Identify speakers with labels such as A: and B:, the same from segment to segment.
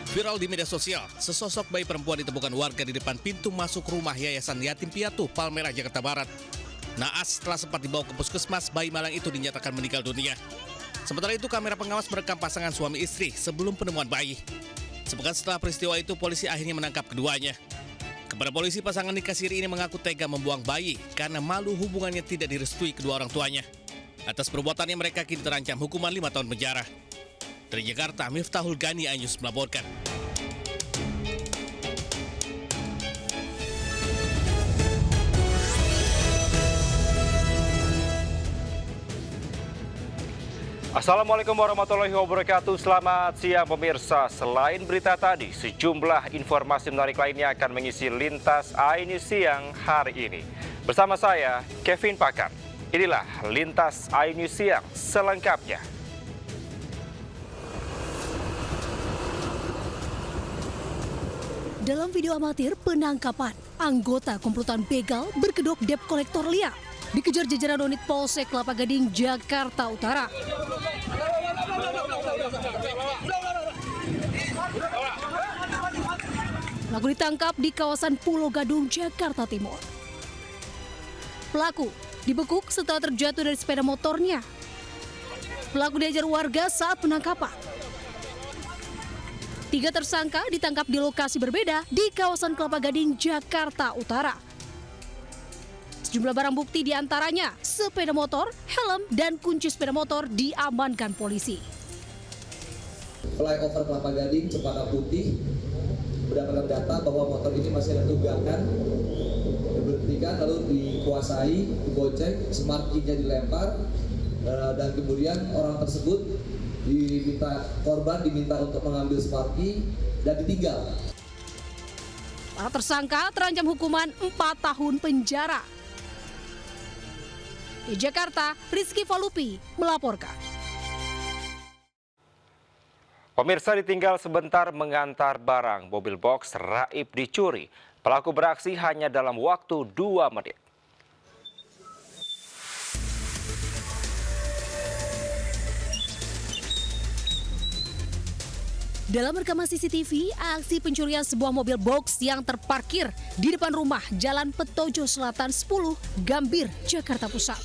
A: Viral di media sosial, sesosok bayi perempuan ditemukan warga di depan pintu masuk rumah Yayasan Yatim Piatu, Palmerah, Jakarta Barat. Naas setelah sempat dibawa ke puskesmas, bayi malang itu dinyatakan meninggal dunia. Sementara itu, kamera pengawas merekam pasangan suami istri sebelum penemuan bayi. Sepekan setelah peristiwa itu, polisi akhirnya menangkap keduanya. Kepada polisi, pasangan nikah siri ini mengaku tega membuang bayi karena malu hubungannya tidak direstui kedua orang tuanya. Atas perbuatannya, mereka kini terancam hukuman 5 tahun penjara. Dari Jakarta, Miftahul Gani Anyus melaporkan.
B: Assalamualaikum warahmatullahi wabarakatuh. Selamat siang pemirsa. Selain berita tadi, sejumlah informasi menarik lainnya akan mengisi Lintas iNews Siang hari ini. Bersama saya, Kevin Pakar. Inilah Lintas iNews Siang selengkapnya.
C: Dalam video amatir penangkapan, anggota komplotan begal berkedok dep kolektor liar dikejar jajaran unit Polsek Kelapa Gading, Jakarta Utara. Pelaku ditangkap di kawasan Pulau Gadung, Jakarta Timur. Pelaku dibekuk setelah terjatuh dari sepeda motornya. Pelaku diajar warga saat penangkapan. 3 tersangka ditangkap di lokasi berbeda di kawasan Kelapa Gading, Jakarta Utara. Sejumlah barang bukti diantaranya sepeda motor, helm, dan kunci sepeda motor diamankan polisi.
D: Flyover Kelapa Gading, Cempaka Putih, berdasarkan data bahwa motor ini masih ada tunggakan, diberhentikan lalu dikuasai, digocek, smart key-nya dilempar, dan kemudian orang tersebut korban diminta untuk mengambil smart key dan ditinggal.
C: Para tersangka terancam hukuman 4 tahun penjara. Di Jakarta, Rizky Falupi melaporkan.
B: Pemirsa, ditinggal sebentar mengantar barang, mobil box raib dicuri. Pelaku beraksi hanya dalam waktu 2 menit.
C: Dalam rekaman CCTV, aksi pencurian sebuah mobil box yang terparkir di depan rumah Jalan Petojo Selatan 10, Gambir, Jakarta Pusat.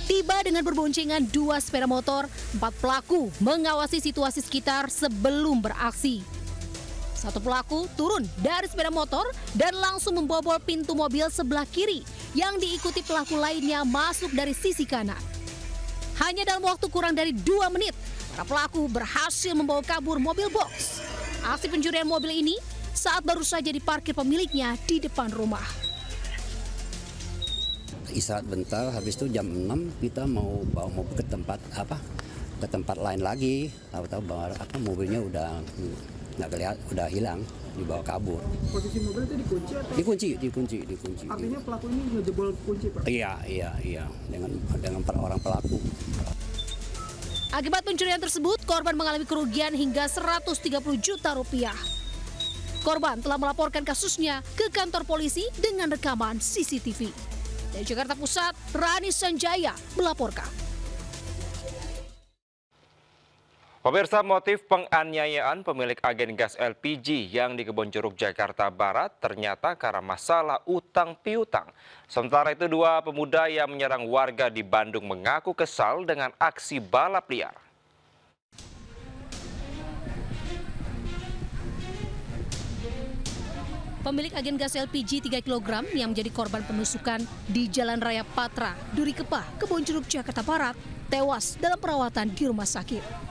C: Tiba dengan berboncengan 2 sepeda motor, 4 pelaku mengawasi situasi sekitar sebelum beraksi. 1 pelaku turun dari sepeda motor dan langsung membobol pintu mobil sebelah kiri yang diikuti pelaku lainnya masuk dari sisi kanan. Hanya dalam waktu kurang dari 2 menit, para pelaku berhasil membawa kabur mobil box. Aksi pencurian mobil ini saat baru saja diparkir pemiliknya di depan rumah.
E: Istirahat bentar, habis itu jam 6 kita mau bawa mobil ke tempat lain lagi. Tahu-tahu bahwa mobilnya udah nggak kelihatan, udah hilang, dibawa kabur.
F: Posisi mobil itu dikunci atau?
E: Dikunci.
F: Artinya pelaku ini ngejebol kunci, Pak?
E: Iya, dengan orang pelaku.
C: Akibat pencurian tersebut, korban mengalami kerugian hingga 130 juta rupiah. Korban telah melaporkan kasusnya ke kantor polisi dengan rekaman CCTV. Dari Jakarta Pusat, Rani Sanjaya melaporkan.
B: Pemirsa, motif penganiayaan pemilik agen gas LPG yang di Kebonjeruk, Jakarta Barat ternyata karena masalah utang piutang. Sementara itu, 2 pemuda yang menyerang warga di Bandung mengaku kesal dengan aksi balap liar.
C: Pemilik agen gas LPG 3 kg yang menjadi korban penusukan di Jalan Raya Patra, Durikepa, Kebonjeruk, Jakarta Barat, tewas dalam perawatan di rumah sakit.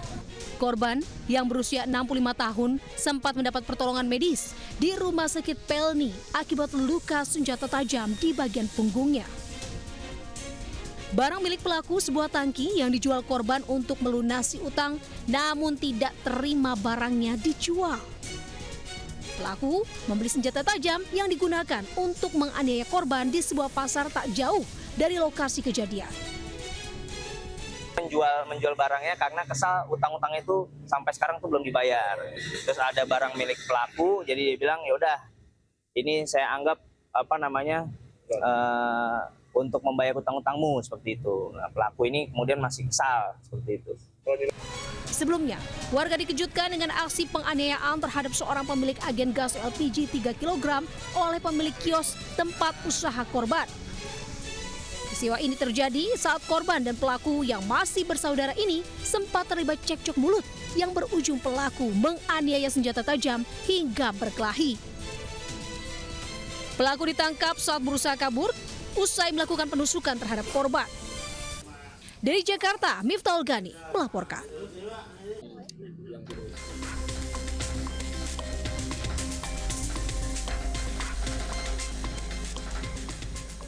C: Korban yang berusia 65 tahun sempat mendapat pertolongan medis di Rumah Sakit Pelni akibat luka senjata tajam di bagian punggungnya. Barang milik pelaku sebuah tangki yang dijual korban untuk melunasi utang, namun tidak terima barangnya dijual. Pelaku membeli senjata tajam yang digunakan untuk menganiaya korban di sebuah pasar tak jauh dari lokasi kejadian.
G: Menjual barangnya karena kesal utang-utangnya itu sampai sekarang tuh belum dibayar. Terus ada barang milik pelaku, jadi dia bilang ya udah ini saya anggap untuk membayar utang-utangmu seperti itu. Nah, pelaku ini kemudian masih kesal seperti itu.
C: Sebelumnya, warga dikejutkan dengan aksi penganiayaan terhadap seorang pemilik agen gas LPG 3 kg oleh pemilik kios tempat usaha korban. Peristiwa ini terjadi saat korban dan pelaku yang masih bersaudara ini sempat terlibat cekcok mulut yang berujung pelaku menganiaya senjata tajam hingga berkelahi. Pelaku ditangkap saat berusaha kabur usai melakukan penusukan terhadap korban. Dari Jakarta, Miftahul Gani melaporkan.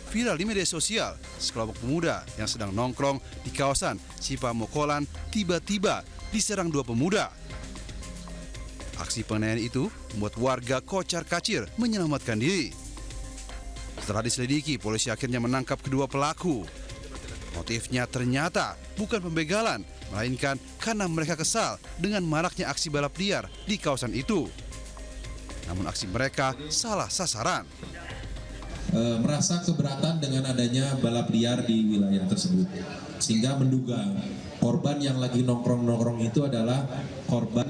H: Viral di media sosial, sekelompok pemuda yang sedang nongkrong di kawasan Cipamokolan tiba-tiba diserang dua pemuda. Aksi penganiayaan itu membuat warga kocar-kacir menyelamatkan diri. Setelah diselidiki, polisi akhirnya menangkap kedua pelaku. Motifnya ternyata bukan pembegalan, melainkan karena mereka kesal dengan maraknya aksi balap liar di kawasan itu. Namun aksi mereka salah sasaran.
I: Merasa keberatan dengan adanya balap liar di wilayah tersebut, sehingga menduga korban yang lagi nongkrong-nongkrong itu adalah korban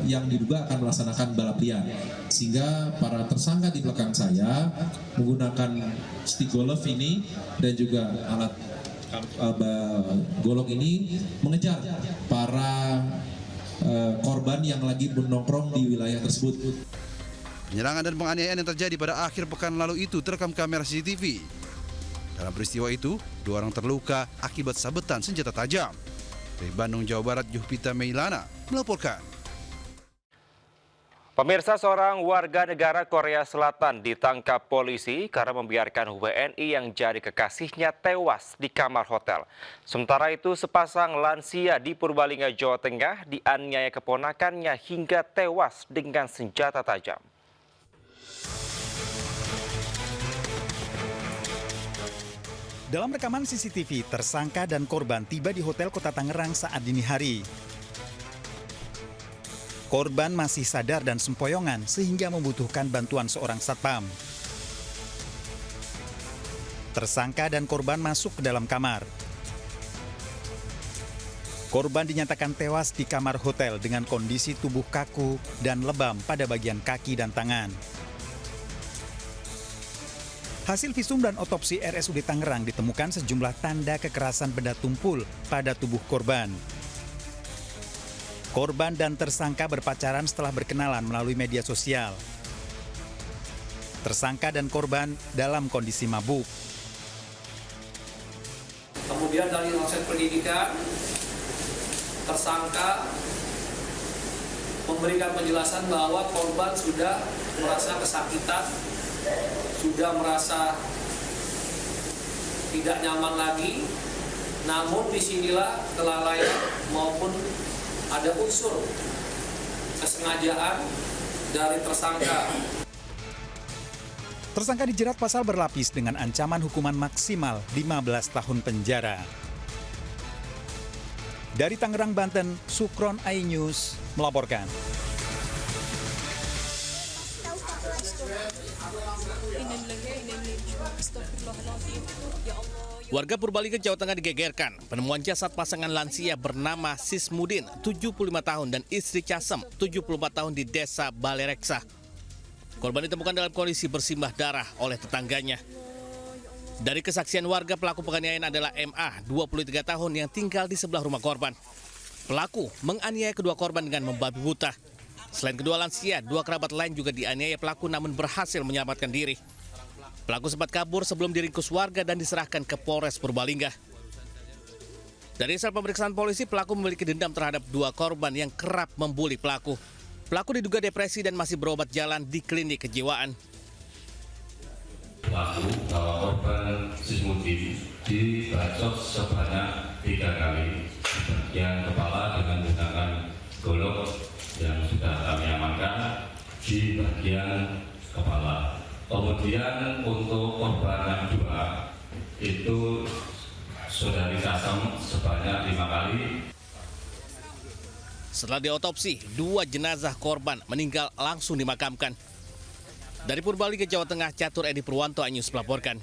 I: yang diduga akan melaksanakan balap liar, sehingga para tersangka di belakang saya menggunakan stick golf ini dan juga alat golok ini mengejar para korban yang lagi menongkrong di wilayah tersebut.
H: Penyerangan dan penganiayaan yang terjadi pada akhir pekan lalu itu terekam kamera CCTV. Dalam peristiwa itu, 2 orang terluka akibat sabetan senjata tajam. Dari Bandung, Jawa Barat, Juhpita Meilana melaporkan.
B: Pemirsa, seorang warga negara Korea Selatan ditangkap polisi karena membiarkan WNI yang jadi kekasihnya tewas di kamar hotel. Sementara itu, sepasang lansia di Purbalingga, Jawa Tengah dianiaya keponakannya hingga tewas dengan senjata tajam.
J: Dalam rekaman CCTV, tersangka dan korban tiba di Hotel Kota Tangerang saat dini hari. Korban masih sadar dan sempoyongan sehingga membutuhkan bantuan seorang satpam. Tersangka dan korban masuk ke dalam kamar. Korban dinyatakan tewas di kamar hotel dengan kondisi tubuh kaku dan lebam pada bagian kaki dan tangan. Hasil visum dan otopsi RSUD Tangerang ditemukan sejumlah tanda kekerasan benda tumpul pada tubuh korban. Korban dan tersangka berpacaran setelah berkenalan melalui media sosial. Tersangka dan korban dalam kondisi mabuk.
K: Kemudian dari aspek pendidikan, tersangka memberikan penjelasan bahwa korban sudah merasa kesakitan, sudah merasa tidak nyaman lagi, namun disinilah kelalaian maupun ada unsur kesengajaan dari tersangka.
J: Tersangka dijerat pasal berlapis dengan ancaman hukuman maksimal 15 tahun penjara. Dari Tangerang, Banten, Sukron iNews melaporkan.
A: Warga Purbalingga, Jawa Tengah digegerkan penemuan jasad pasangan lansia bernama Sismudin, 75 tahun, dan istri Casem, 74 tahun di Desa Balereksa. Korban ditemukan dalam kondisi bersimbah darah oleh tetangganya. Dari kesaksian warga, pelaku penganiayaan adalah MA, 23 tahun, yang tinggal di sebelah rumah korban. Pelaku menganiaya kedua korban dengan membabi buta. Selain kedua lansia, 2 kerabat lain juga dianiaya pelaku namun berhasil menyelamatkan diri. Pelaku sempat kabur sebelum diringkus warga dan diserahkan ke Polres Purbalingga. Dari hasil pemeriksaan polisi, pelaku memiliki dendam terhadap 2 korban yang kerap membuli pelaku. Pelaku diduga depresi dan masih berobat jalan di klinik kejiwaan.
L: Pelaku korban Sismudin dibacok sebanyak 3 kali di bagian kepala dengan menggunakan golok yang sudah kami amankan di bagian kepala. Kemudian untuk korban yang 2 itu saudari Casem sebanyak 5 kali.
A: Setelah diotopsi, 2 jenazah korban meninggal langsung dimakamkan. Dari Purbalingga, Jawa Tengah, Catur Edi Purwanto, iNews melaporkan.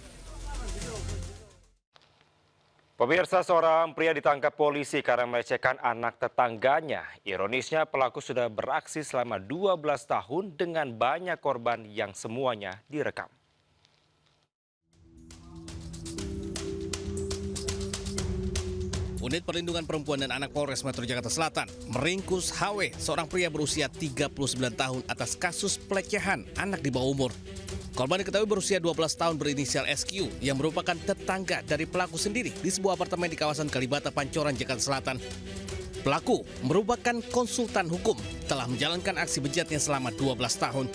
B: Pemirsa, seorang pria ditangkap polisi karena melecehkan anak tetangganya. Ironisnya, pelaku sudah beraksi selama 12 tahun dengan banyak korban yang semuanya direkam.
A: Unit Perlindungan Perempuan dan Anak Polres Metro Jakarta Selatan meringkus HW, seorang pria berusia 39 tahun atas kasus pelecehan anak di bawah umur. Korban diketahui berusia 12 tahun berinisial SQ yang merupakan tetangga dari pelaku sendiri di sebuah apartemen di kawasan Kalibata, Pancoran, Jakarta Selatan. Pelaku merupakan konsultan hukum, telah menjalankan aksi bejatnya selama 12 tahun.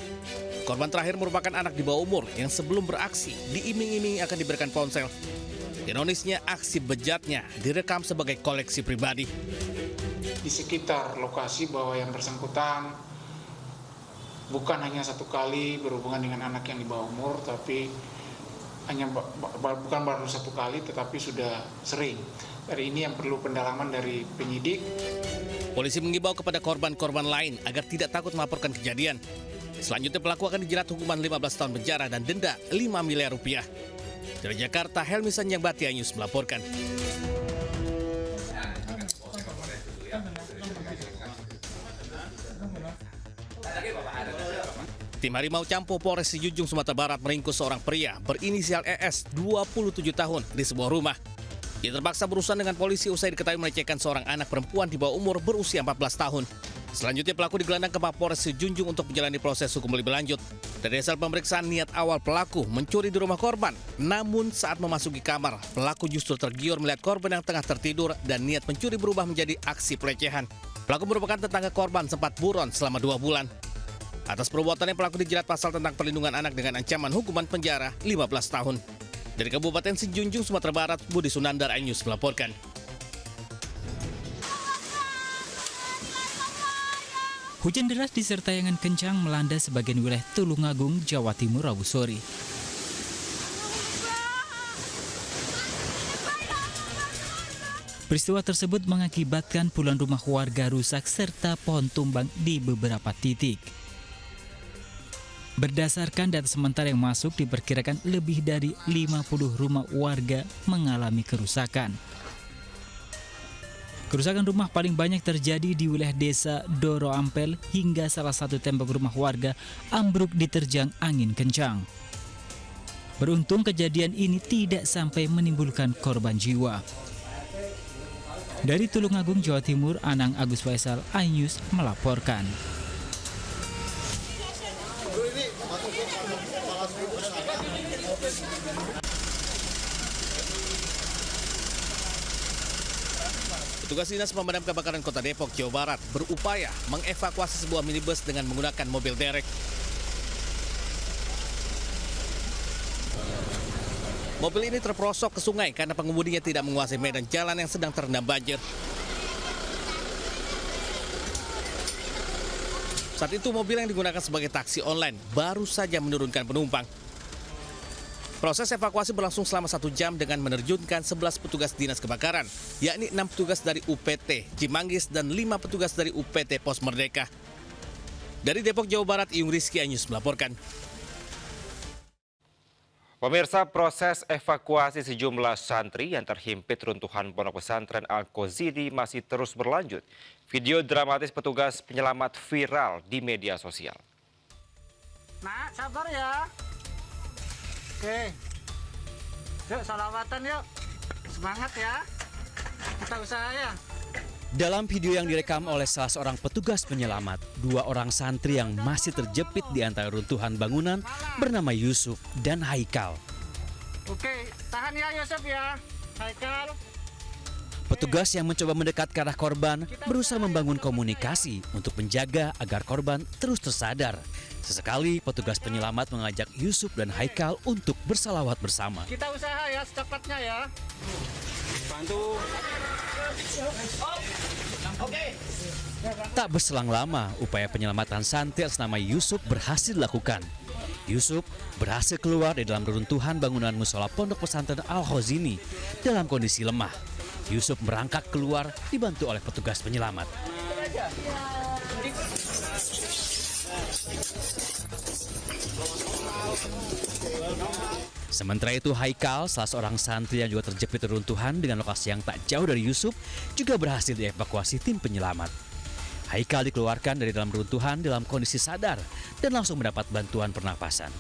A: Korban terakhir merupakan anak di bawah umur yang sebelum beraksi diiming-imingi akan diberikan ponsel. Ironisnya, aksi bejatnya direkam sebagai koleksi pribadi.
M: Di sekitar lokasi bahwa yang bersangkutan bukan hanya satu kali berhubungan dengan anak yang di bawah umur, tapi bukan baru satu kali, tetapi sudah sering. Dari ini yang perlu pendalaman dari penyidik.
A: Polisi mengimbau kepada korban-korban lain agar tidak takut melaporkan kejadian. Selanjutnya pelaku akan dijerat hukuman 15 tahun penjara dan denda 5 miliar rupiah. Dari Jakarta, Helmi Sanjangbati News melaporkan. Tim Harimau Campo Polres Sijunjung, Sumatera Barat meringkus seorang pria berinisial ES 27 tahun di sebuah rumah. Ia terpaksa berurusan dengan polisi usai diketahui melecehkan seorang anak perempuan di bawah umur berusia 14 tahun. Selanjutnya pelaku digelandang ke Mapolres Sijunjung untuk menjalani proses hukum lebih lanjut. Dari hasil pemeriksaan, niat awal pelaku mencuri di rumah korban. Namun saat memasuki kamar, pelaku justru tergiur melihat korban yang tengah tertidur dan niat mencuri berubah menjadi aksi pelecehan. Pelaku merupakan tetangga korban, sempat buron selama 2 bulan. Atas perbuatannya pelaku dijerat pasal tentang perlindungan anak dengan ancaman hukuman penjara 15 tahun. Dari Kabupaten Sijunjung, Sumatera Barat, Budi Sunandar News melaporkan.
N: Hujan deras disertai angin kencang melanda sebagian wilayah Tulungagung, Jawa Timur Rabu sore. Peristiwa tersebut mengakibatkan puluhan rumah warga rusak serta pohon tumbang di beberapa titik. Berdasarkan data sementara yang masuk, diperkirakan lebih dari 50 rumah warga mengalami kerusakan. Kerusakan rumah paling banyak terjadi di wilayah desa Doro Ampel hingga salah satu tembok rumah warga ambruk diterjang angin kencang. Beruntung kejadian ini tidak sampai menimbulkan korban jiwa. Dari Tulungagung, Jawa Timur, Anang Agus Faisal, iNews melaporkan.
A: Petugas Dinas Pemadam Kebakaran Kota Depok, Jawa Barat berupaya mengevakuasi sebuah minibus dengan menggunakan mobil derek. Mobil ini terperosok ke sungai karena pengemudinya tidak menguasai medan jalan yang sedang terendam banjir. Saat itu mobil yang digunakan sebagai taksi online baru saja menurunkan penumpang. Proses evakuasi berlangsung selama 1 jam dengan menerjunkan 11 petugas dinas kebakaran, yakni 6 petugas dari UPT Cimanggis dan 5 petugas dari UPT Pos Merdeka. Dari Depok, Jawa Barat, Iyung Rizky News melaporkan.
B: Pemirsa, proses evakuasi sejumlah santri yang terhimpit runtuhan pondok pesantren Al-Qozidi masih terus berlanjut. Video dramatis petugas penyelamat viral di media sosial.
F: Nak, sabar ya. Oke, yuk salawatan yuk, semangat ya, kita usaha ya.
O: Dalam video yang direkam oleh salah seorang petugas penyelamat, 2 orang santri yang masih terjepit di antara runtuhan bangunan bernama Yusuf dan Haikal.
F: Oke, tahan ya Yusuf ya, Haikal.
O: Petugas yang mencoba mendekat ke arah korban berusaha membangun komunikasi untuk menjaga agar korban terus tersadar. Sesekali petugas penyelamat mengajak Yusuf dan Haikal untuk bersalawat bersama.
F: Kita usaha ya secepatnya ya. Bantu. Oke.
O: Tak berselang lama, upaya penyelamatan santri atas nama Yusuf berhasil dilakukan. Yusuf berhasil keluar dari dalam reruntuhan bangunan musola pondok pesantren Al-Qozidi dalam kondisi lemah. Yusuf merangkak keluar dibantu oleh petugas penyelamat. Sementara itu Haikal, salah seorang santri yang juga terjepit reruntuhan dengan lokasi yang tak jauh dari Yusuf, juga berhasil dievakuasi tim penyelamat. Haikal dikeluarkan dari dalam reruntuhan dalam kondisi sadar dan langsung mendapat bantuan pernapasan.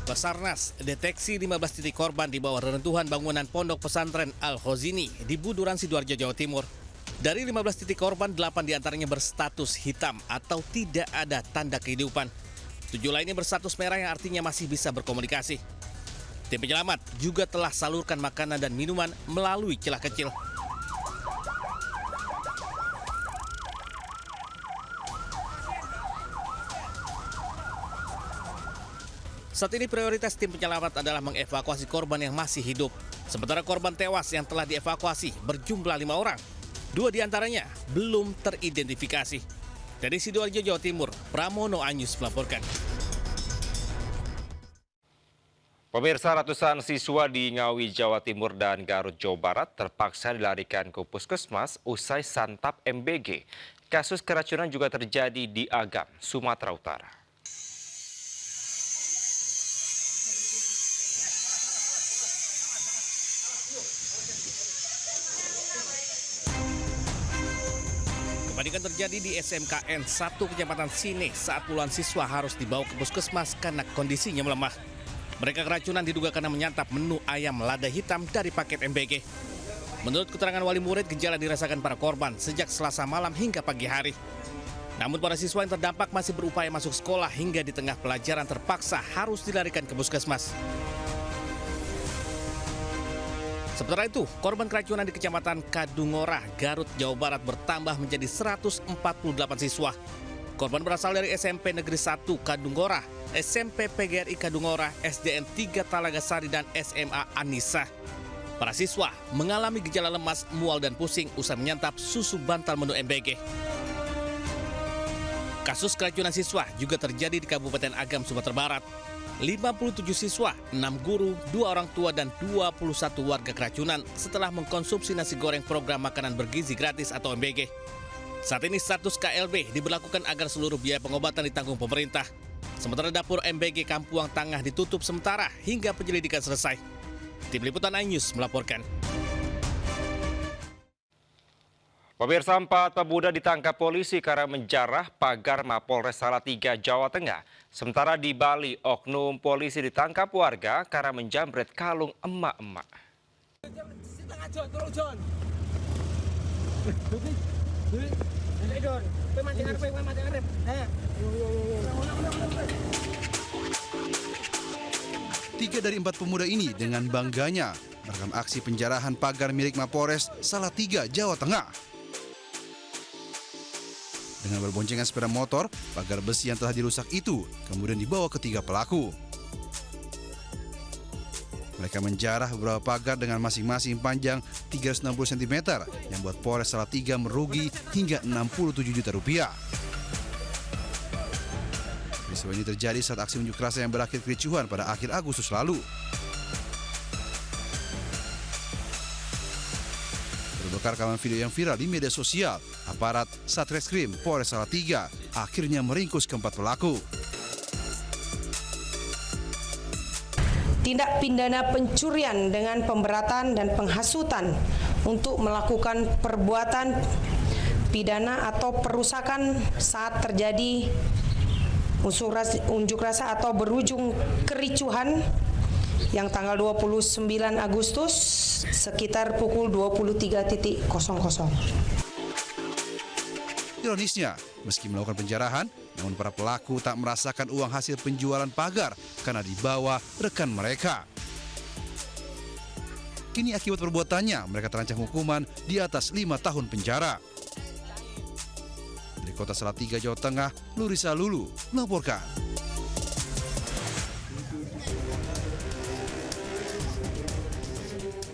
A: Basarnas deteksi 15 titik korban di bawah reruntuhan bangunan Pondok Pesantren Al-Khozini di Buduran, Sidoarjo, Jawa Timur. Dari 15 titik korban, 8 diantaranya berstatus hitam atau tidak ada tanda kehidupan. 7 lainnya berstatus merah yang artinya masih bisa berkomunikasi. Tim penyelamat juga telah salurkan makanan dan minuman melalui celah kecil. Saat ini prioritas tim penyelamat adalah mengevakuasi korban yang masih hidup. Sementara korban tewas yang telah dievakuasi berjumlah 5 orang. 2 diantaranya belum teridentifikasi. Dari Sidoarjo, Jawa Timur, Pramono Anyus melaporkan.
B: Pemirsa, ratusan siswa di Ngawi, Jawa Timur dan Garut, Jawa Barat terpaksa dilarikan ke puskesmas usai santap MBG. Kasus keracunan juga terjadi di Agam, Sumatera Utara.
A: Kepanikan terjadi di SMKN 1 Kecamatan Sine saat puluhan siswa harus dibawa ke puskesmas karena kondisinya melemah. Mereka keracunan diduga karena menyantap menu ayam lada hitam dari paket MBG. Menurut keterangan wali murid, gejala dirasakan para korban sejak Selasa malam hingga pagi hari. Namun para siswa yang terdampak masih berupaya masuk sekolah hingga di tengah pelajaran terpaksa harus dilarikan ke puskesmas. Sementara itu, korban keracunan di Kecamatan Kadungora, Garut, Jawa Barat bertambah menjadi 148 siswa. Korban berasal dari SMP Negeri 1 Kadungora, SMP PGRI Kadungora, SDN 3 Talagasari, dan SMA Anissa. Para siswa mengalami gejala lemas, mual, dan pusing usai menyantap susu bantal menu MBG. Kasus keracunan siswa juga terjadi di Kabupaten Agam, Sumatera Barat. 57 siswa, 6 guru, 2 orang tua, dan 21 warga keracunan setelah mengkonsumsi nasi goreng program makanan bergizi gratis atau MBG. Saat ini status KLB diberlakukan agar seluruh biaya pengobatan ditanggung pemerintah. Sementara dapur MBG Kampuang Tangah ditutup sementara hingga penyelidikan selesai. Tim Liputan iNews melaporkan.
B: Pemirsa, 4 pemuda ditangkap polisi karena menjarah pagar Mapolres Salatiga, Jawa Tengah. Sementara di Bali, oknum polisi ditangkap warga karena menjamret kalung emak-emak.
H: Tiga dari 4 pemuda ini dengan bangganya merekam aksi penjarahan pagar milik Mapolres Salatiga, Jawa Tengah. Dengan berboncengan sepeda motor, pagar besi yang telah dirusak itu kemudian dibawa ke 3 pelaku. Mereka menjarah beberapa pagar dengan masing-masing panjang 360 cm yang membuat Polres Salatiga merugi hingga 67 juta rupiah. Peristiwa ini terjadi saat aksi unjuk rasa yang berakhir kericuhan pada akhir Agustus lalu. Berbekal rekaman video yang viral di media sosial, aparat Satreskrim Polres Salatiga akhirnya meringkus keempat pelaku.
P: Tindak pidana pencurian dengan pemberatan dan penghasutan untuk melakukan perbuatan pidana atau perusakan saat terjadi unjuk rasa atau berujung kericuhan yang tanggal 29 Agustus sekitar pukul 23.00.
H: Ironisnya, meski melakukan penjarahan, namun para pelaku tak merasakan uang hasil penjualan pagar karena dibawa rekan mereka. Kini akibat perbuatannya, mereka terancam hukuman di atas 5 tahun penjara. Dari Kota Salatiga, Jawa Tengah, Lurisa Lulu melaporkan.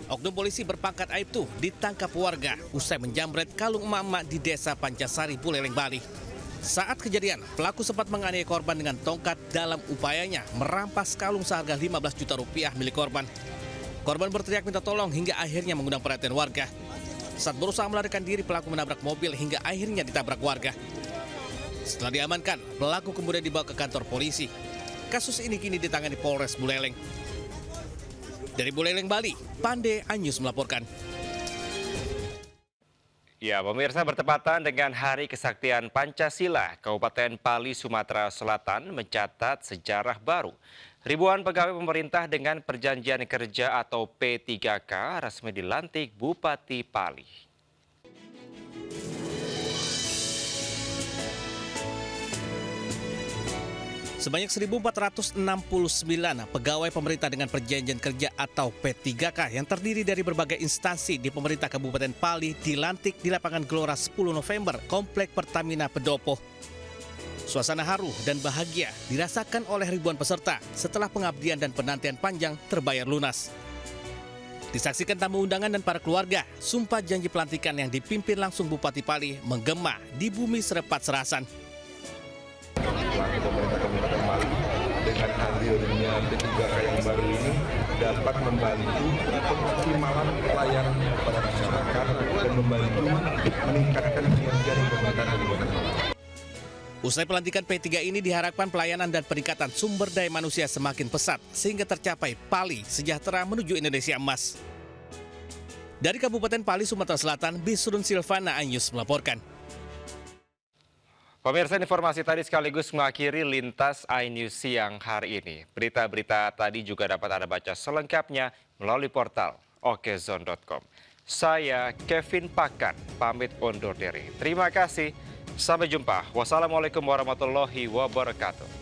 A: Oknum polisi berpangkat Aibtu ditangkap warga usai menjamret kalung emak-emak di Desa Pancasari, Buleleng, Bali. Saat kejadian, pelaku sempat menganiaya korban dengan tongkat dalam upayanya merampas kalung seharga 15 juta rupiah milik korban. Korban berteriak minta tolong hingga akhirnya mengundang perhatian warga. Saat berusaha melarikan diri, pelaku menabrak mobil hingga akhirnya ditabrak warga. Setelah diamankan, pelaku kemudian dibawa ke kantor polisi. Kasus ini kini ditangani Polres Buleleng. Dari Buleleng, Bali, Pande Anyus melaporkan.
B: Ya, pemirsa, bertepatan dengan Hari Kesaktian Pancasila, Kabupaten Pali, Sumatera Selatan mencatat sejarah baru. Ribuan pegawai pemerintah dengan perjanjian kerja atau P3K resmi dilantik Bupati Pali.
A: Sebanyak 1.469 pegawai pemerintah dengan perjanjian kerja atau P3K yang terdiri dari berbagai instansi di pemerintah Kabupaten Pali dilantik di lapangan Gelora 10 November, Komplek Pertamina Pendopo. Suasana haru dan bahagia dirasakan oleh ribuan peserta setelah pengabdian dan penantian panjang terbayar lunas. Disaksikan tamu undangan dan para keluarga, sumpah janji pelantikan yang dipimpin langsung Bupati Pali menggema di bumi Serepat Serasan.
Q: Pemerintah Kabupaten Pali dengan hadirnya P3K yang baru ini dapat membantu pengoptimalan pelayanan kepada masyarakat dan membantu meningkatkan kinerja pemerintahan Kabupaten Pali.
A: Usai pelantikan P3 ini diharapkan pelayanan dan peningkatan sumber daya manusia semakin pesat sehingga tercapai Pali sejahtera menuju Indonesia Emas. Dari Kabupaten Pali, Sumatera Selatan, Bisrun Silvana Anyus melaporkan.
B: Pemirsa, informasi tadi sekaligus mengakhiri Lintas iNews siang hari ini. Berita-berita tadi juga dapat Anda baca selengkapnya melalui portal okezone.com. Saya Kevin Pakan, pamit undur diri. Terima kasih, sampai jumpa. Wassalamualaikum warahmatullahi wabarakatuh.